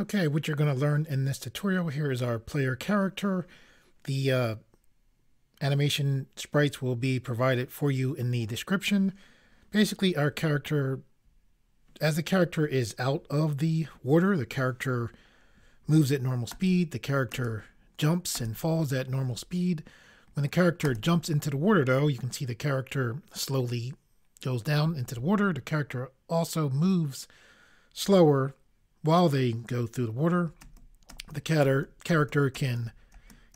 Okay, what you're going to learn in this tutorial here is our player character. The animation sprites will be provided for you in the description. Basically, our character, as the character is out of the water, the character moves at normal speed. The character jumps and falls at normal speed. When the character jumps into the water, though, you can see the character slowly goes down into the water. The character also moves slower while they go through the water. The character can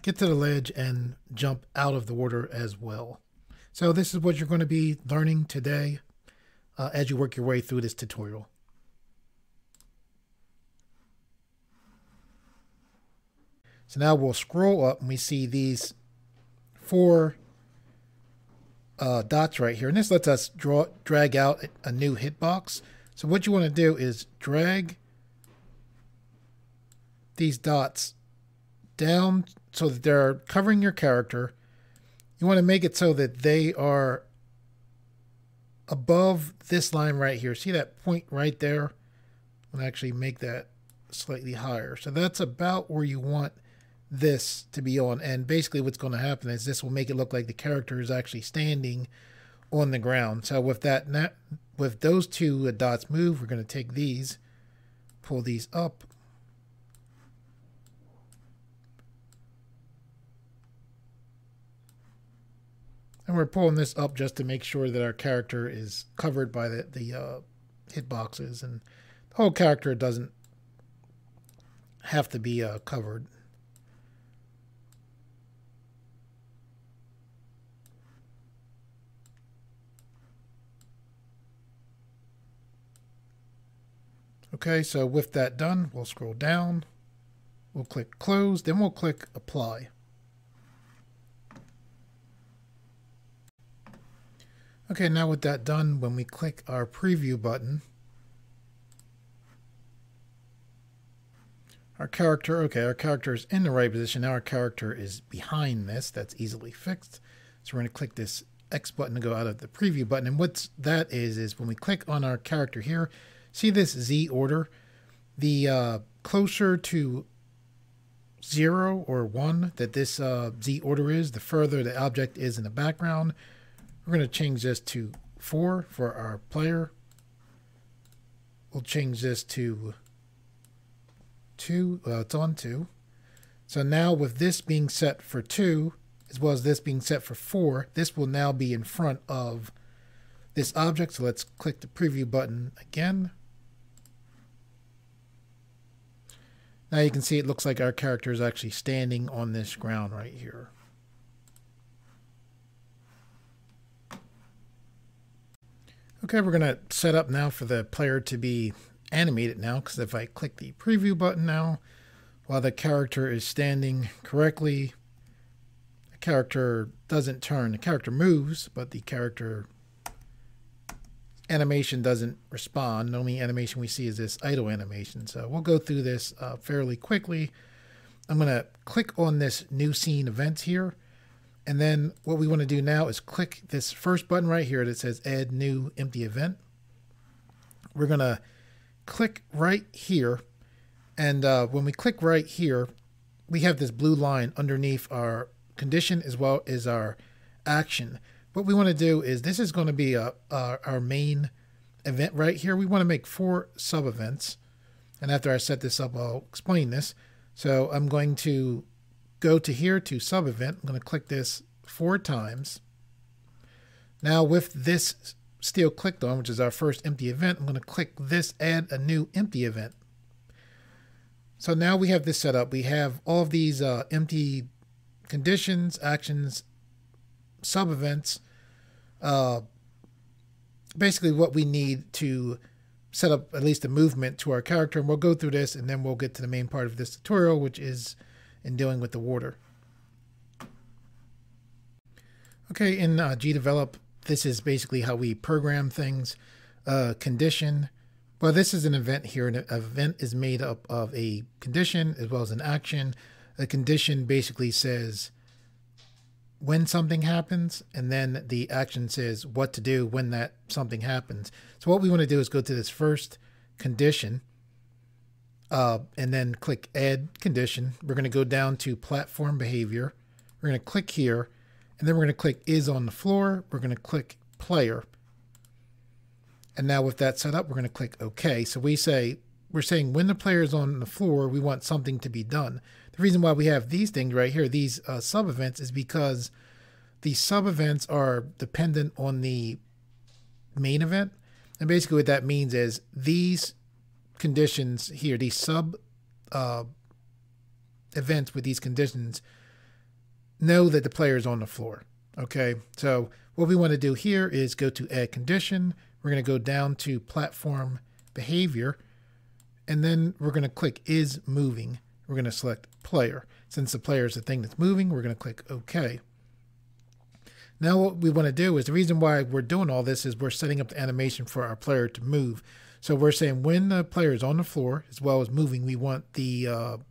get to the ledge and jump out of the water as well. So this is what you're going to be learning today as you work your way through this tutorial. So now we'll scroll up and we see these four dots right here. And this lets us drag out a new hitbox. So what you want to do is drag these dots down so that they're covering your character. You want to make it so that they are above this line right here. See that point right there? I'm going to actually make that slightly higher. So that's about where you want this to be on. And basically what's going to happen is this will make it look like the character is actually standing on the ground. So with that, with those two dots moved, we're going to take these, pull these up, and we're pulling this up just to make sure that our character is covered by the hitboxes, and the whole character doesn't have to be covered. Okay, so with that done, we'll scroll down, we'll click close, then we'll click apply. Okay, now with that done, when we click our preview button, our character is in the right position. Now our character is behind this. That's easily fixed. So we're going to click this X button to go out of the preview button. And what that is when we click on our character here, see this Z order? The closer to 0 or 1 that this Z order is, the further the object is in the background. We're going to change this to 4 for our player. We'll change this to 2. It's on 2. So now with this being set for 2, as well as this being set for 4, this will now be in front of this object. So let's click the preview button again. Now you can see it looks like our character is actually standing on this ground right here. Okay, we're going to set up now for the player to be animated now, because if I click the preview button now, while the character is standing correctly, the character doesn't turn. The character moves, but the character animation doesn't respond. The only animation we see is this idle animation. So we'll go through this fairly quickly. I'm going to click on this new scene events here. And then what we want to do now is click this first button right here that says add new empty event. We're going to click right here. And when we click right here, we have this blue line underneath our condition as well as our action. What we want to do is this is going to be our main event right here. We want to make 4 sub events. And after I set this up, I'll explain this. So I'm going to go to here to sub event. I'm going to click this 4 times. Now with this still clicked on, which is our first empty event, I'm going to click this add a new empty event. So now we have this set up. We have all of these empty conditions, actions, sub events, basically what we need to set up at least a movement to our character. And we'll go through this and then we'll get to the main part of this tutorial, which is in dealing with the water. Okay, in Gdevelop, this is basically how we program things. Condition, well, this is an event here. An event is made up of a condition as well as an action. A condition basically says when something happens, and then the action says what to do when that something happens. So what we want to do is go to this first condition. and then click add condition. We're going to go down to platform behavior. We're going to click here, and then we're going to click is on the floor. We're going to click player. And now with that set up, we're going to click OK. So we're saying when the player is on the floor, we want something to be done. The reason why we have these things right here, these sub events, is because the sub events are dependent on the main event. And basically what that means is these conditions here, these sub events with these conditions, know that the player is on the floor. Okay, so what we want to do here is go to add condition. We're going to go down to platform behavior, and then we're going to click is moving. We're going to select player. Since the player is the thing that's moving, we're going to click OK. Now what we want to do is, the reason why we're doing all this is we're setting up the animation for our player to move. So we're saying when the player is on the floor as well as moving, we want Gdevelop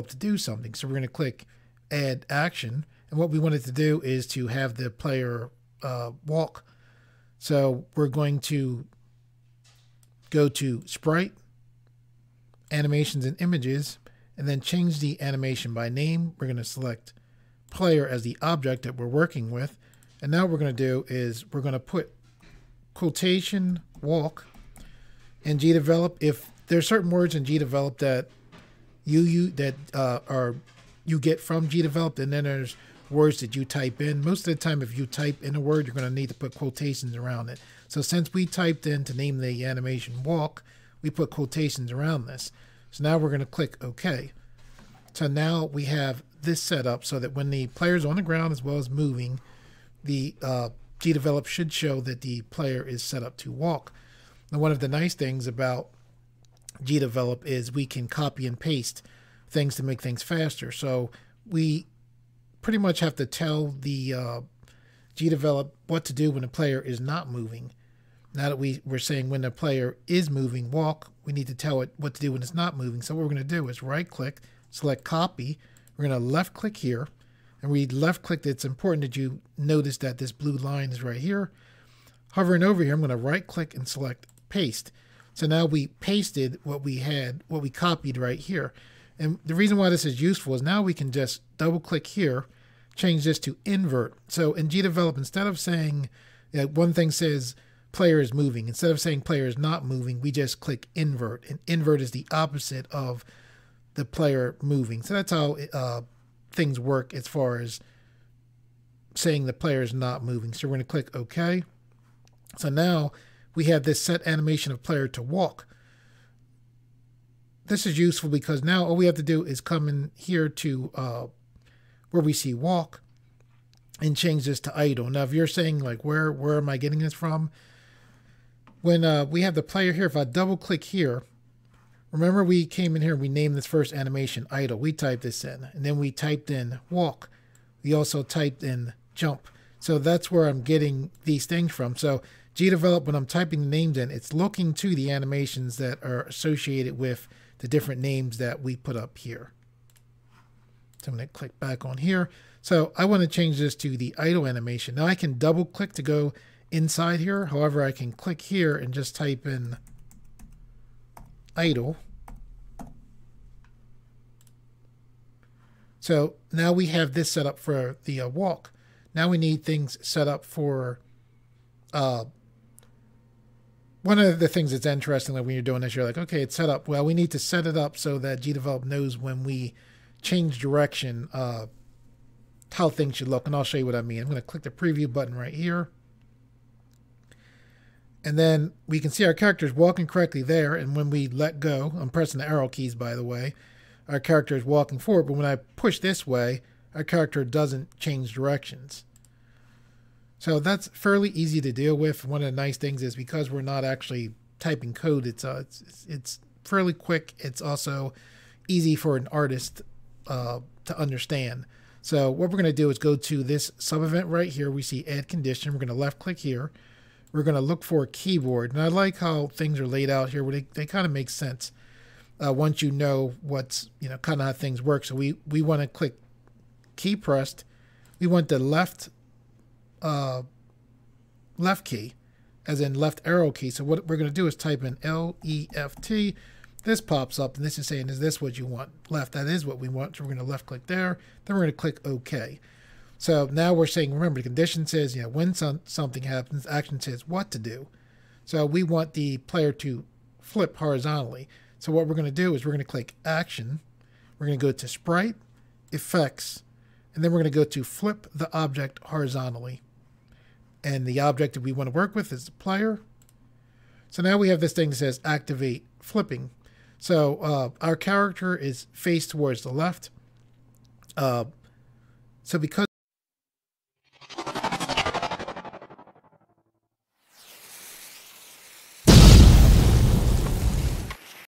to do something. So we're going to click add action, and what we want it to do is to have the player walk. So we're going to go to sprite, animations and images, and then change the animation by name. We're going to select player as the object that we're working with. And now what we're going to do is we're going to put quotation walk in Gdevelop. If there's certain words in Gdevelop that you get from Gdevelop, and then there's words that you type in. Most of the time, if you type in a word, you're going to need to put quotations around it. So since we typed in to name the animation walk, we put quotations around this. So now we're going to click OK. So now we have this set up so that when the player's on the ground as well as moving, the Gdevelop should show that the player is set up to walk. Now, one of the nice things about Gdevelop is we can copy and paste things to make things faster. So we pretty much have to tell the Gdevelop what to do when the player is not moving. Now that we're saying when the player is moving, walk, we need to tell it what to do when it's not moving. So what we're going to do is right click, select copy. We're going to left click here, and we left clicked. It's important that you notice that this blue line is right here. Hovering over here, I'm going to right click and select paste. So now we pasted what we copied right here. And the reason why this is useful is now we can just double click here, change this to invert. So in Gdevelop, instead of saying, one thing says player is moving, instead of saying player is not moving, we just click invert. And invert is the opposite of the player moving. So that's how things work as far as saying the player is not moving. So we're going to click OK. So now we have this set animation of player to walk. This is useful because now all we have to do is come in here to where we see walk and change this to idle. Now, if you're saying like, where am I getting this from? When we have the player here, if I double click here, remember we came in here and we named this first animation idle. We typed this in, and then we typed in walk. We also typed in jump. So that's where I'm getting these things from. So Gdevelop, when I'm typing the names in, it's looking to the animations that are associated with the different names that we put up here. So I'm going to click back on here. So I want to change this to the idle animation. Now I can double click to go inside here. However, I can click here and just type in idle. So now we have this set up for the walk. Now we need things set up for one of the things that's interesting, like when you're doing this, you're like, okay, it's set up. Well, we need to set it up so that Gdevelop knows when we change direction, how things should look. And I'll show you what I mean. I'm going to click the preview button right here. And then we can see our character is walking correctly there. And when we let go, I'm pressing the arrow keys, by the way, our character is walking forward. But when I push this way, our character doesn't change directions. So that's fairly easy to deal with. One of the nice things is because we're not actually typing code, it's fairly quick. It's also easy for an artist to understand. So what we're going to do is go to this sub event right here. We see add condition. We're going to left click here. We're going to look for a keyboard. And I like how things are laid out here where they kind of make sense once you know what's, kind of how things work. So we want to click key pressed. We want the left key, as in left arrow key. So what we're going to do is type in LEFT. this pops up, and this is saying, is this what you want? Left, that is what we want. So we're going to left click there. Then we're going to click OK. So now we're saying, remember, the condition says, when something happens, action says what to do. So we want the player to flip horizontally. So what we're going to do is we're going to click Action. We're going to go to Sprite, Effects, and then we're going to go to Flip the Object Horizontally. And the object that we want to work with is the player. So now we have this thing that says Activate Flipping. So our character is faced towards the left. So because